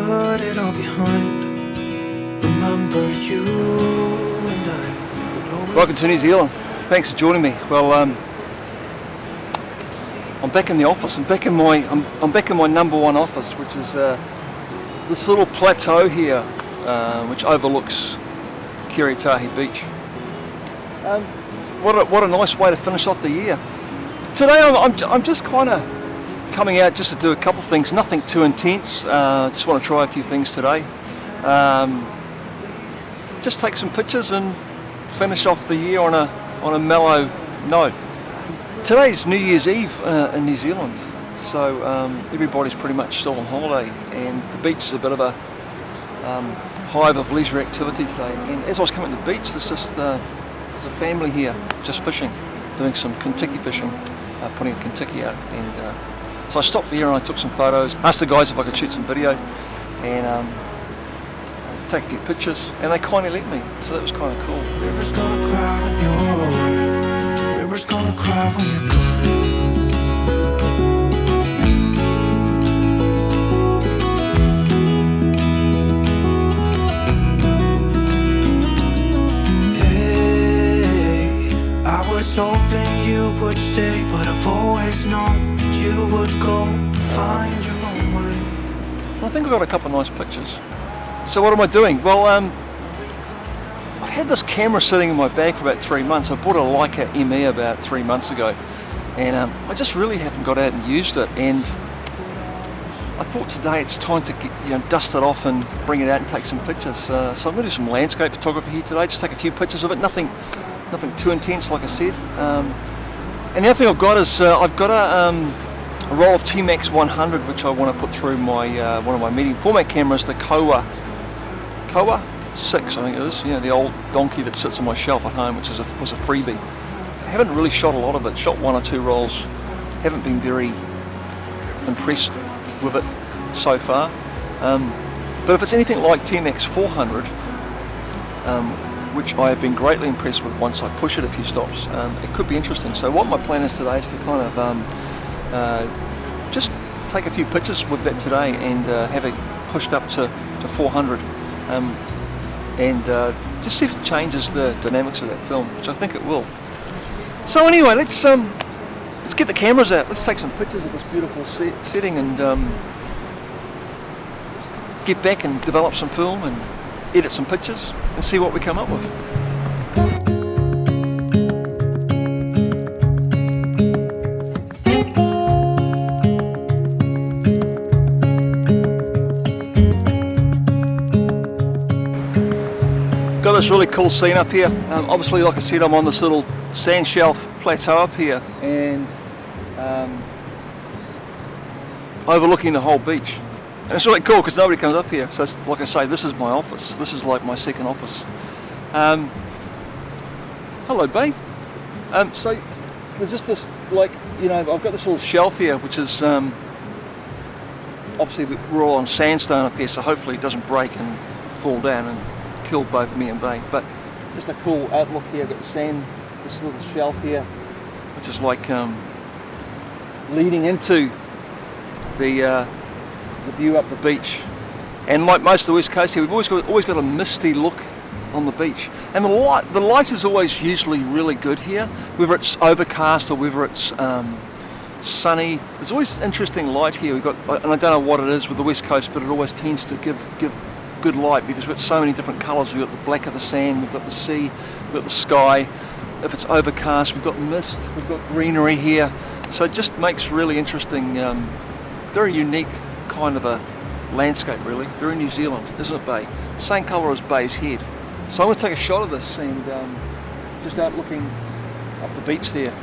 put it all behind. Remember you and I. Welcome to New Zealand. Thanks for joining me. Well, I'm back in the office. I'm back in my number one office, which is this little plateau here, which overlooks Kiritahi Beach. What a nice way to finish off the year. Today I'm just kind of coming out just to do a couple things. Nothing too intense. Just want to try a few things today. Just take some pictures and finish off the year on a mellow note. Today's New Year's Eve in New Zealand, so everybody's pretty much still on holiday, and the beach is a bit of a hive of leisure activity today. And as I was coming to the beach, there's a family here just fishing, doing some Kentucky fishing, putting a Kentucky out, and so I stopped there and I took some photos, asked the guys if I could shoot some video, and take a few pictures, and they kindly let me, so that was kind of cool. River's gonna cry when you're gone. River's gonna cry when you're gone. Hey, I was hoping you would stay, but I've always known that you would go and find your own way. I think I got a couple of nice pictures. So what am I doing? Well, I've had this camera sitting in my bag for about 3 months. I bought a Leica ME about 3 months ago, and I just really haven't got out and used it. And I thought today it's time to dust it off and bring it out and take some pictures. So I'm going to do some landscape photography here today. Just take a few pictures of it. Nothing too intense, like I said. And the other thing I've got is I've got a roll of Tmax 100, which I want to put through my one of my medium format cameras, the KOWA Six, I think it is. The old donkey that sits on my shelf at home, which was a freebie. I haven't really shot a lot of it. Shot 1 or 2 rolls. Haven't been very impressed with it so far. But if it's anything like Tmax 400, which I have been greatly impressed with once I push it a few stops, it could be interesting. So what my plan is today is to kind of just take a few pictures with that today and have it pushed up to 400, and just see if it changes the dynamics of that film, which I think it will. So anyway, let's get the cameras out. Let's take some pictures of this beautiful setting and get back and develop some film and edit some pictures and see what we come up with. Got this really cool scene up here. Obviously, like I said, I'm on this little sand shelf plateau up here, and overlooking the whole beach. And it's really cool because nobody comes up here. So it's, like I say, this is my office. This is like my second office. Hello, babe. So there's just this, I've got this little shelf here, which is obviously we're all on sandstone up here, so hopefully it doesn't break and fall down and kill both me and Bay. But just a cool outlook here. I've got the sand, this little shelf here, which is like leading into the view up the beach. And like most of the West Coast here, we've always got a misty look on the beach. And the light is always usually really good here, whether it's overcast or whether it's sunny. There's always interesting light here. We've got, and I don't know what it is with the West Coast, but it always tends to give good light because we've got so many different colours. We've got the black of the sand, we've got the sea, we've got the sky. If it's overcast, we've got mist, we've got greenery here. So it just makes really interesting, very unique kind of a landscape, really. Very New Zealand, isn't it, Bay? Same colour as Bay's head. So I'm going to take a shot of this and just out looking up the beach there.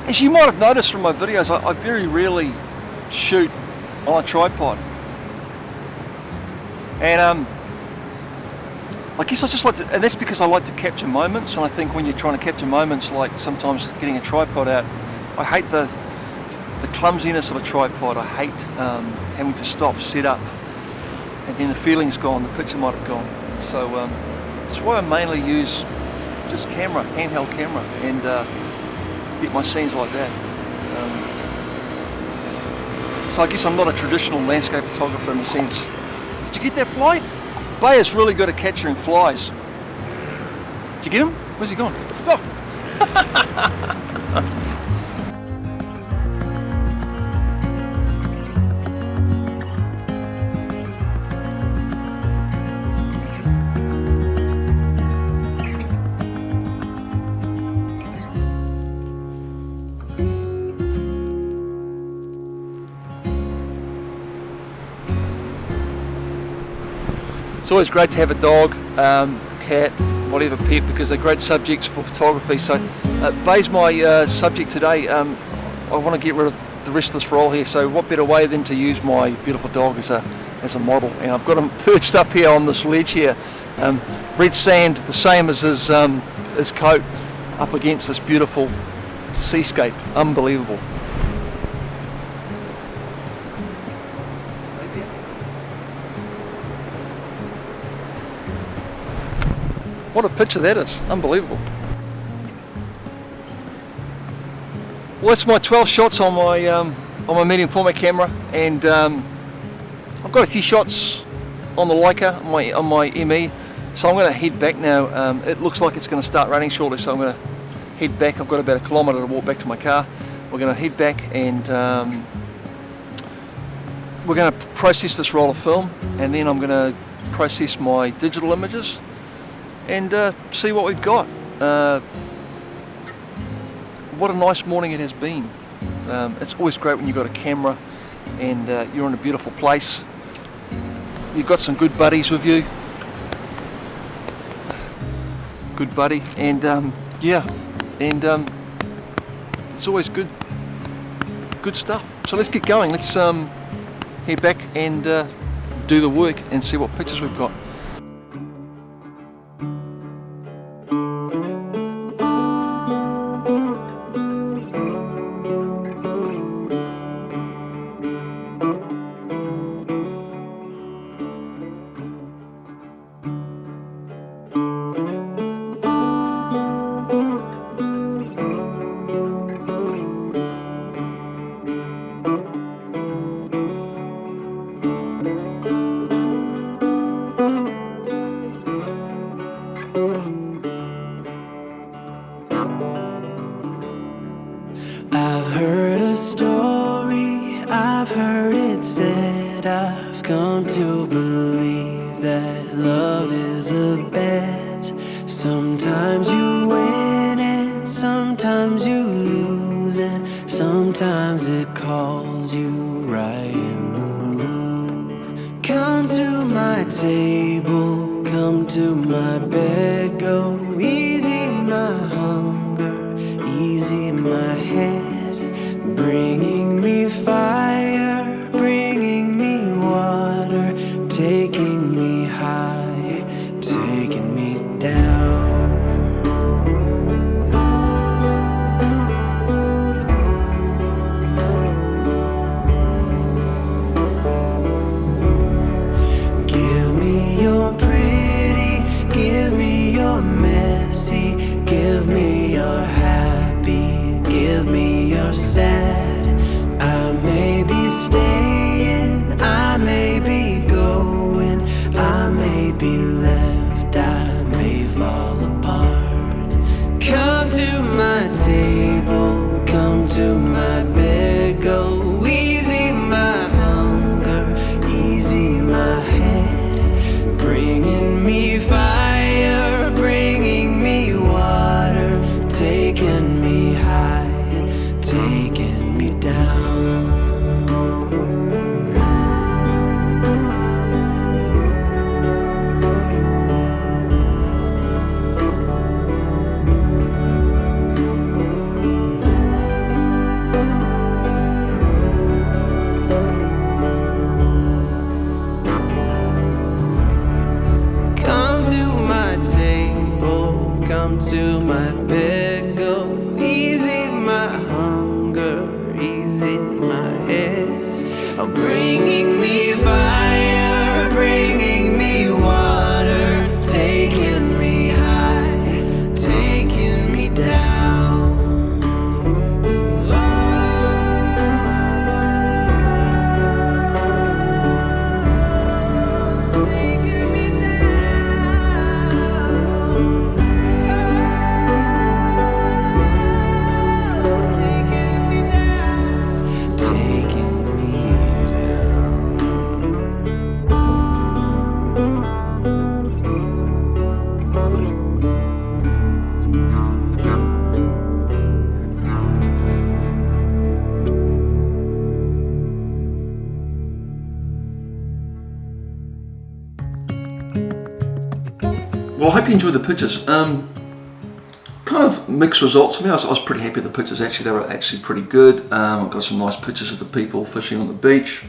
As you might have noticed from my videos, I very rarely shoot on a tripod. And I guess I just like to, and that's because I like to capture moments, and I think when you're trying to capture moments, like sometimes getting a tripod out, I hate the clumsiness of a tripod. I hate having to stop, set up, and then the feeling's gone, the picture might have gone. So that's why I mainly use just camera, handheld camera, and get my scenes like that. So I guess I'm not a traditional landscape photographer in a sense. Did you get that fly? Bay is really good at capturing flies. Did you get him? Where's he gone? Stop! It's always great to have a dog, cat, whatever pet, because they're great subjects for photography. So Bay's my subject today. I want to get rid of the rest of this roll here, so what better way than to use my beautiful dog as a model. And I've got him perched up here on this ledge here. Red sand, the same as his coat, up against this beautiful seascape. Unbelievable. What a picture that is, unbelievable. Well, that's my 12 shots on my medium format camera, and I've got a few shots on the Leica, on my ME, so I'm going to head back now. It looks like it's going to start raining shortly, so I'm going to head back. I've got about a kilometre to walk back to my car. We're going to head back and we're going to process this roll of film, and then I'm going to process my digital images and see what we've got. What a nice morning it has been. It's always great when you've got a camera and you're in a beautiful place. You've got some good buddies with you. Good buddy, and yeah, and it's always good stuff. So let's get going. Let's head back and do the work and see what pictures we've got. I've heard a story, I've heard it said, I've come to believe that love is a bet. Sometimes you win and sometimes you lose, and sometimes it calls you right in the move. Come to my table, come to my bed, go easy my hunger, easy my head, bringing me fire, bringing me water, taking me high, taking me down. Give me your pretty, give me your messy, give me your happy, give me your sad. I may be staying, I may be going, I may be left, I may fall apart. Come to my table, come to my bed, go easy my hunger, easy my head, bringing me fire, bringing me water, taking me high, taking me down. Come to my table, come to my bed, go easy my hunger, easy my head, oh, bringing me fire, bringing me water, taking me high, taking me down. Well, I hope you enjoyed the pictures. Kind of mixed results for me. I was pretty happy with the pictures. Actually, they were actually pretty good. I've got some nice pictures of the people fishing on the beach.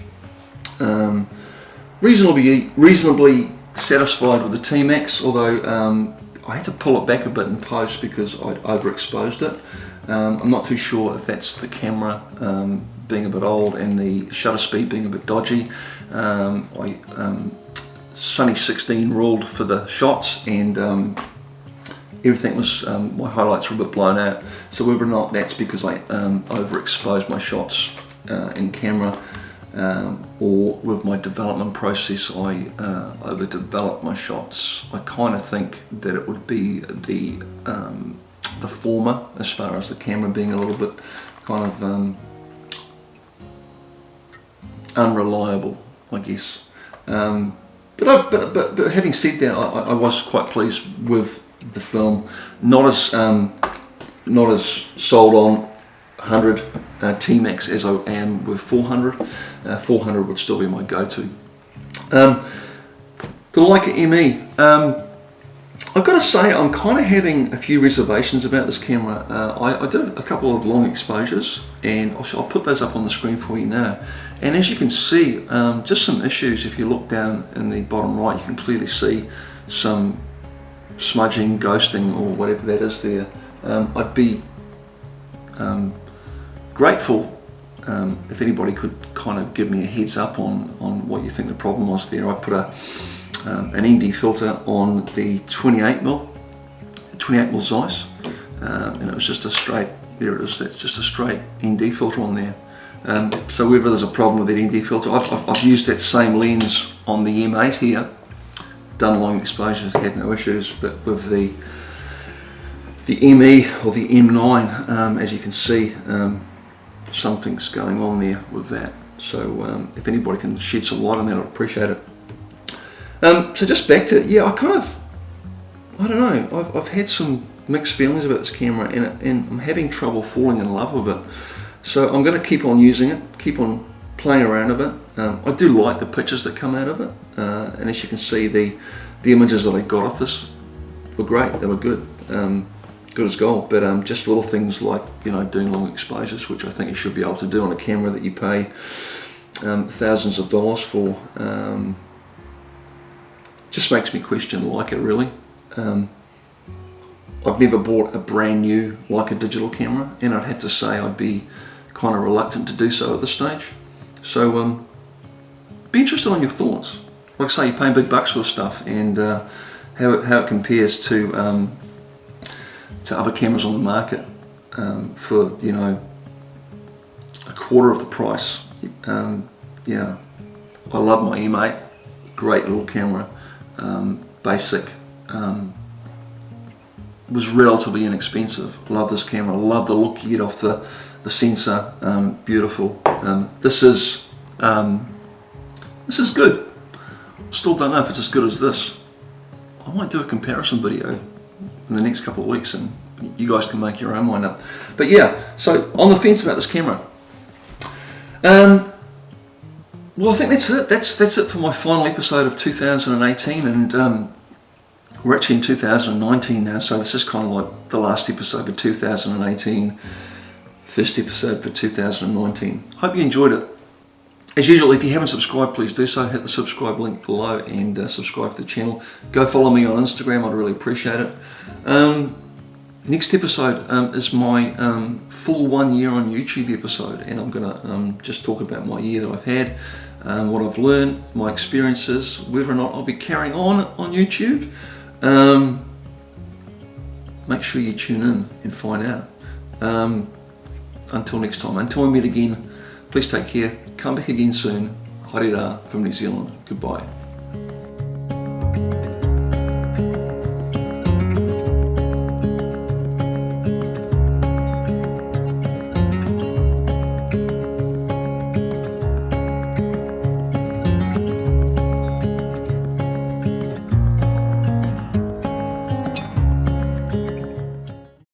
Reasonably satisfied with the Tmax, although I had to pull it back a bit in post because I'd overexposed it. I'm not too sure if that's the camera being a bit old and the shutter speed being a bit dodgy. Sunny 16 ruled for the shots, and everything was, my highlights were a bit blown out. So whether or not that's because I overexposed my shots in camera, or with my development process I overdeveloped my shots, I kind of think that it would be the former, as far as the camera being a little bit kind of unreliable, I guess. But having said that, I was quite pleased with the film. Not as sold on 100 Tmax as I am with 400. 400 would still be my go-to. The Leica ME. I've got to say, I'm kind of having a few reservations about this camera. I did a couple of long exposures, and I'll put those up on the screen for you now. And as you can see, just some issues. If you look down in the bottom right, you can clearly see some smudging, ghosting, or whatever that is there. I'd be grateful if anybody could kind of give me a heads up on what you think the problem was there. I put an ND filter on the 28mm Zeiss, and it was just a straight, there it is, that's just a straight ND filter on there. So whether there's a problem with that ND filter, I've used that same lens on the M8 here, done long exposures, had no issues, but with the ME or the M9, as you can see, something's going on there with that. So if anybody can shed some light on that, I'd appreciate it. So just back to it, yeah, I don't know, I've had some mixed feelings about this camera, and I'm having trouble falling in love with it. So I'm going to keep on using it, keep on playing around with it. I do like the pictures that come out of it, and as you can see, the images that I got off this were great, they were good, good as gold, but just little things like, you know, doing long exposures, which I think you should be able to do on a camera that you pay thousands of dollars for. Just makes me question Leica, really. I've never bought a brand new Leica digital camera, and I'd have to say I'd be kind of reluctant to do so at this stage. So be interested on your thoughts. Like I say, you're paying big bucks for this stuff, and how it compares to other cameras on the market for, you know, a quarter of the price. Yeah, I love my M8, great little camera, basic, was relatively inexpensive. Love this camera, love the look you get off the sensor, beautiful. This is good. Still don't know if it's as good as this. I might do a comparison video in the next couple of weeks, and you guys can make your own mind up. But yeah, so on the fence about this camera. Well, I think that's it. That's it for my final episode of 2018, and we're actually in 2019 now, so this is kind of like the last episode for 2018, first episode for 2019. Hope you enjoyed it. As usual, if you haven't subscribed, please do so. Hit the subscribe link below and subscribe to the channel. Go follow me on Instagram, I'd really appreciate it. Next episode is my full 1 year on YouTube episode, and I'm going to just talk about my year that I've had, what I've learned, my experiences, whether or not I'll be carrying on YouTube. Make sure you tune in and find out. Until next time, until we meet again, please take care, come back again soon. Haere rā from New Zealand, goodbye.